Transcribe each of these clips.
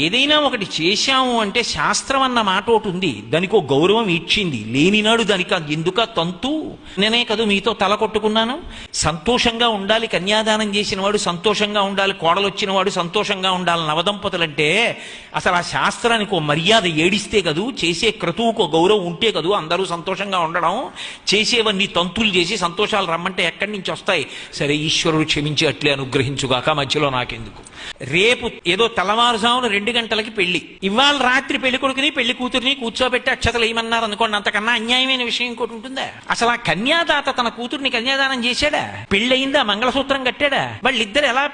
ఏదైనా ఒకటి చేశాము అంటే శాస్త్రం అన్న మాట ఒకటి ఉంది, దానికి ఒక గౌరవం ఇచ్చింది. లేనినాడు దానికి ఎందుక తంతు. నేనే కదా మీతో తల కొట్టుకున్నాను. సంతోషంగా ఉండాలి, కన్యాదానం చేసిన వాడు సంతోషంగా ఉండాలి, కోడలు వచ్చిన వాడు సంతోషంగా ఉండాలి. నవదంపతులంటే అసలు ఆ శాస్త్రానికి ఒక మర్యాద ఏడిస్తే కదూ, చేసే క్రతువుకు గౌరవం ఉంటే కదూ అందరూ సంతోషంగా ఉండడం. చేసేవన్నీ తంతులు చేసి సంతోషాలు రమ్మంటే ఎక్కడి నుంచి వస్తాయి? సరే, ఈశ్వరుడు క్షమించి అట్లే అనుగ్రహించుగాక, మధ్యలో నాకెందుకు. రేపు ఏదో తెల్లవారుజామున 2 గంటలకి పెళ్లి, ఇవాళ రాత్రి పెళ్లి కొడుకుని పెళ్లి కూతురిని కూర్చోబెట్టి అక్షతలు ఏమన్నారు అనుకోండి, అంతకన్నా అన్యాయమైన విషయం ఇంకోటి ఉంటుందా? అసలు ఆ కన్యాదాత తన కూతుర్ని కన్యాదానం చేశాడా? పెళ్ళయిందా? మంగళసూత్రం కట్టాడా? వాళ్ళిద్దరు ఎలా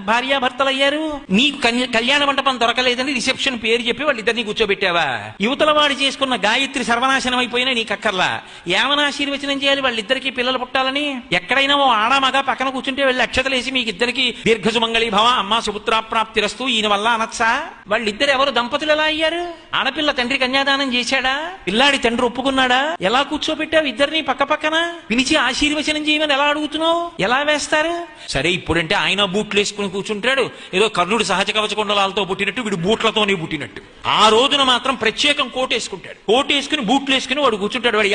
భార్యాభర్తలు అయ్యారు? నీకు కళ్యాణ మండపం దొరకలేదని రిసెప్షన్ పేరు చెప్పి వాళ్ళిద్దరిని కూర్చోబెట్టావా? యువతల వాడు చేసుకున్న గాయత్రి సర్వనాశనం అయిపోయినా నీకు అక్కర్లా. ఏమని ఆశీర్వచనం చేయాలి వాళ్ళిద్దరికి పిల్లలు పుట్టాలని? ఎక్కడైనా ఓ ఆడ మగ పక్కన కూర్చుంటే వెళ్ళి అక్షతలేసి మీకు ఇద్దరికి దీర్ఘసుమంగళీ భవ, అమ్మ సుపుత్రాప్రాప్తిరస్తు ఈయన వల్ల అనొచ్చా? వాళ్ళిద్దరు ఎవరు దంపతులు ఎలా అయ్యారు? ఆడపిల్ల తండ్రి కన్యాదానం చేశాడా? పిల్లాడి తండ్రి ఒప్పుకున్నాడా? ఎలా కూర్చోబెట్టావు ఇద్దరిని పక్క పక్కన? పిలిచి ఆశీర్వచనం చేయమని ఎలా అడుగుతున్నావు? ఎలా వేస్తారు? సరే, ఇప్పుడంటే ఆయన బూట్లు వేసుకుని కూర్చుంటాడు, ఏదో కర్ణుడు సహజ కవచ కుండలాలతో పుట్టినట్టు వీడు బూట్లతోనే పుట్టినట్టు. ఆ రోజున మాత్రం ప్రత్యేకం కోట్ వేసుకుంటాడు. కోట్ వేసుకుని బూట్లు వేసుకుని వాడు కూర్చుంటాడు. వాడు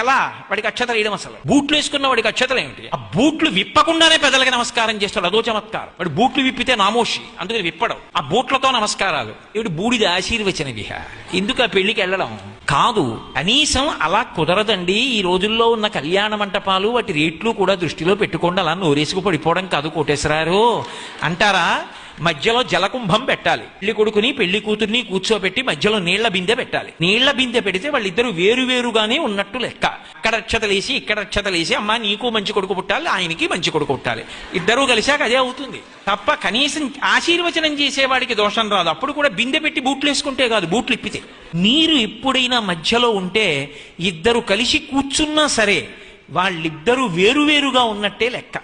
ఎలా వాడికి అక్షతలు వేయడం? అసలు బూట్లు వేసుకున్న వాడికి అక్షతలు ఏమిటి? ఆ బూట్లు విప్పకుండానే పెద్దలకి నమస్కారం చేస్తాడు. అదో చమత్కారం. వాడు బూట్లు విప్పితే నామోషి, అందుకని విప్పడం. ఆ బూట్లతో నమస్కారాలు. ఇవి బూడిద ఆశీర్వచన విహ. ఎందుకు ఆ పెళ్లికి వెళ్ళడం కాదు? కనీసం అలా కుదరదండి. ఈ రోజుల్లో ఉన్న కళ్యాణ మంటపాలు వాటి రేట్లు కూడా దృష్టిలో పెట్టుకోండి. అలా నోరేసుకు పడిపోవడం కాదు కోటేశ్వరారు అంటారా? మధ్యలో జలకుంభం పెట్టాలి. పెళ్లి కొడుకుని పెళ్లి కూతుర్ని కూర్చోబెట్టి మధ్యలో నీళ్ల బిందె పెట్టాలి. నీళ్ల బిందె పెడితే వాళ్ళిద్దరూ వేరువేరుగానే ఉన్నట్టు లెక్క. అక్కడ అక్షతలేసి ఇక్కడ అక్షతలేసి, అమ్మా నీకు మంచి కొడుకు పుట్టాలి, ఆయనకి మంచి కొడుకు పుట్టాలి. ఇద్దరూ కలిశాక అదే అవుతుంది తప్ప కనీసం ఆశీర్వచనం చేసేవాడికి దోషం రాదు. అప్పుడు కూడా బిందె పెట్టి బూట్లు వేసుకుంటే కాదు, బూట్లు ఇప్పితే. మీరు ఎప్పుడైనా మధ్యలో ఉంటే ఇద్దరు కలిసి కూర్చున్నా సరే వాళ్ళిద్దరూ వేరువేరుగా ఉన్నట్టే లెక్క.